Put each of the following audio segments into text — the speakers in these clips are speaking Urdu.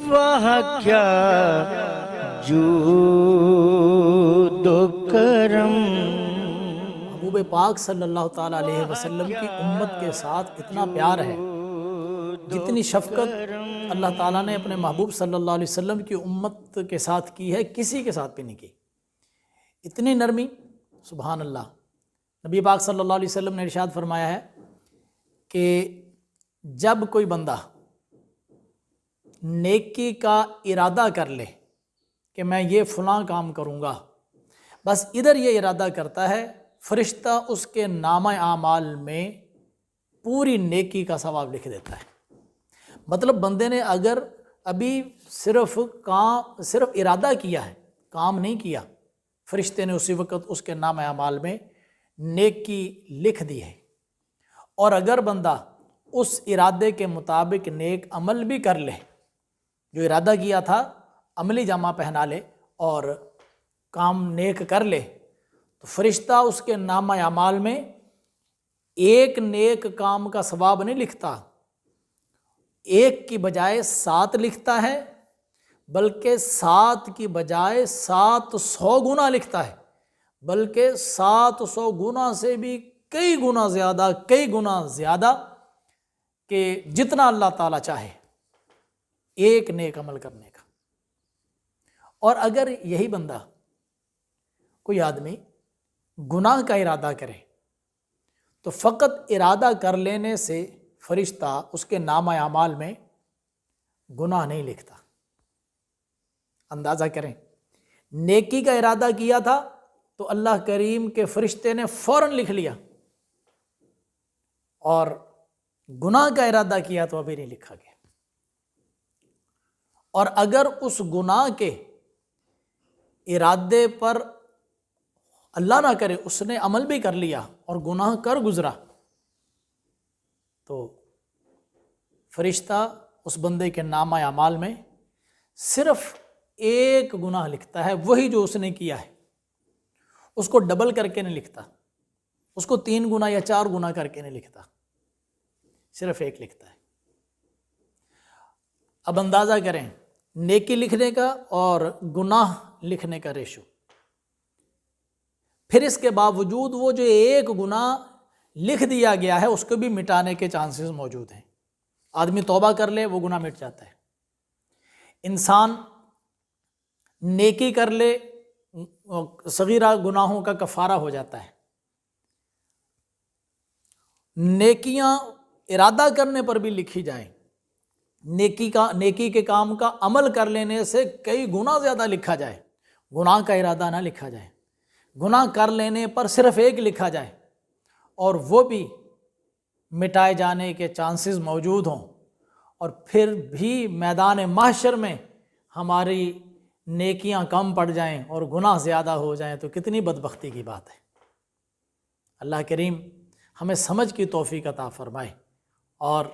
وہاں کیا جود و کرم۔ محبوب پاک صلی اللہ تعالیٰ علیہ وسلم کی امت کے ساتھ اتنا پیار ہے، جتنی شفقت اللہ تعالیٰ نے اپنے محبوب صلی اللہ علیہ وسلم کی امت کے ساتھ کی ہے، کسی کے ساتھ بھی نہیں کی۔ اتنی نرمی، سبحان اللہ۔ نبی پاک صلی اللہ علیہ وسلم نے ارشاد فرمایا ہے کہ جب کوئی بندہ نیکی کا ارادہ کر لے کہ میں یہ فلاں کام کروں گا، بس ادھر یہ ارادہ کرتا ہے، فرشتہ اس کے نامہ اعمال میں پوری نیکی کا ثواب لکھ دیتا ہے۔ مطلب بندے نے اگر ابھی صرف ارادہ کیا ہے، کام نہیں کیا، فرشتے نے اسی وقت اس کے نامہ اعمال میں نیکی لکھ دی ہے۔ اور اگر بندہ اس ارادے کے مطابق نیک عمل بھی کر لے، جو ارادہ کیا تھا عملی جامہ پہنا لے اور کام نیک کر لے، تو فرشتہ اس کے نامہ اعمال میں ایک نیک کام کا ثواب نہیں لکھتا، ایک کی بجائے 7 لکھتا ہے، بلکہ 7 کی بجائے 700 گنا لکھتا ہے، بلکہ 700 گنا سے بھی کئی گنا زیادہ کہ جتنا اللہ تعالیٰ چاہے ایک نیک عمل کرنے کا۔ اور اگر یہی بندہ، کوئی آدمی گناہ کا ارادہ کرے تو فقط ارادہ کر لینے سے فرشتہ اس کے نامہ اعمال میں گناہ نہیں لکھتا۔ اندازہ کریں، نیکی کا ارادہ کیا تھا تو اللہ کریم کے فرشتے نے فوراً لکھ لیا، اور گناہ کا ارادہ کیا تو ابھی نہیں لکھا گیا۔ اور اگر اس گناہ کے ارادے پر اللہ نہ کرے، اس نے عمل بھی کر لیا اور گناہ کر گزرا، تو فرشتہ اس بندے کے نامہ اعمال میں صرف ایک گناہ لکھتا ہے، وہی جو اس نے کیا ہے، اس کو ڈبل کر کے نہیں لکھتا، اس کو 3 گنا یا 4 گنا کر کے نہیں لکھتا، صرف ایک لکھتا ہے۔ اب اندازہ کریں نیکی لکھنے کا اور گناہ لکھنے کا ریشو۔ پھر اس کے باوجود وہ جو ایک گناہ لکھ دیا گیا ہے اس کو بھی مٹانے کے چانسز موجود ہیں۔ آدمی توبہ کر لے وہ گناہ مٹ جاتا ہے، انسان نیکی کر لے صغیرہ گناہوں کا کفارہ ہو جاتا ہے۔ نیکیاں ارادہ کرنے پر بھی لکھی جائیں، نیکی کے کام کا عمل کر لینے سے کئی گنا زیادہ لکھا جائے، گناہ کا ارادہ نہ لکھا جائے، گناہ کر لینے پر صرف ایک لکھا جائے اور وہ بھی مٹائے جانے کے چانسز موجود ہوں، اور پھر بھی میدان محشر میں ہماری نیکیاں کم پڑ جائیں اور گناہ زیادہ ہو جائیں تو کتنی بدبختی کی بات ہے۔ اللہ کریم ہمیں سمجھ کی توفیق عطا فرمائے، اور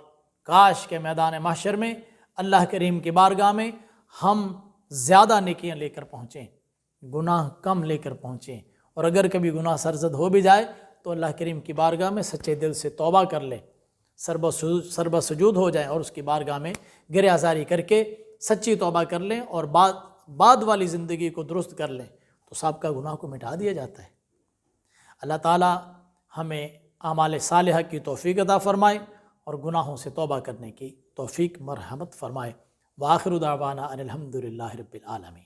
کاش کے میدان محشر میں اللہ کریم کی بارگاہ میں ہم زیادہ نیکیاں لے کر پہنچیں، گناہ کم لے کر پہنچیں، اور اگر کبھی گناہ سرزد ہو بھی جائے تو اللہ کریم کی بارگاہ میں سچے دل سے توبہ کر لیں، سربہ سجود ہو جائیں اور اس کی بارگاہ میں گرہ آزاری کر کے سچی توبہ کر لیں اور بعد والی زندگی کو درست کر لیں تو سابقہ گناہ کو مٹا دیا جاتا ہے۔ اللہ تعالیٰ ہمیں اعمال صالحہ کی توفیق عطا فرمائے اور گناہوں سے توبہ کرنے کی توفیق مرحمت فرمائے۔ وآخر دعوانا ان الحمد للہ رب العالمین۔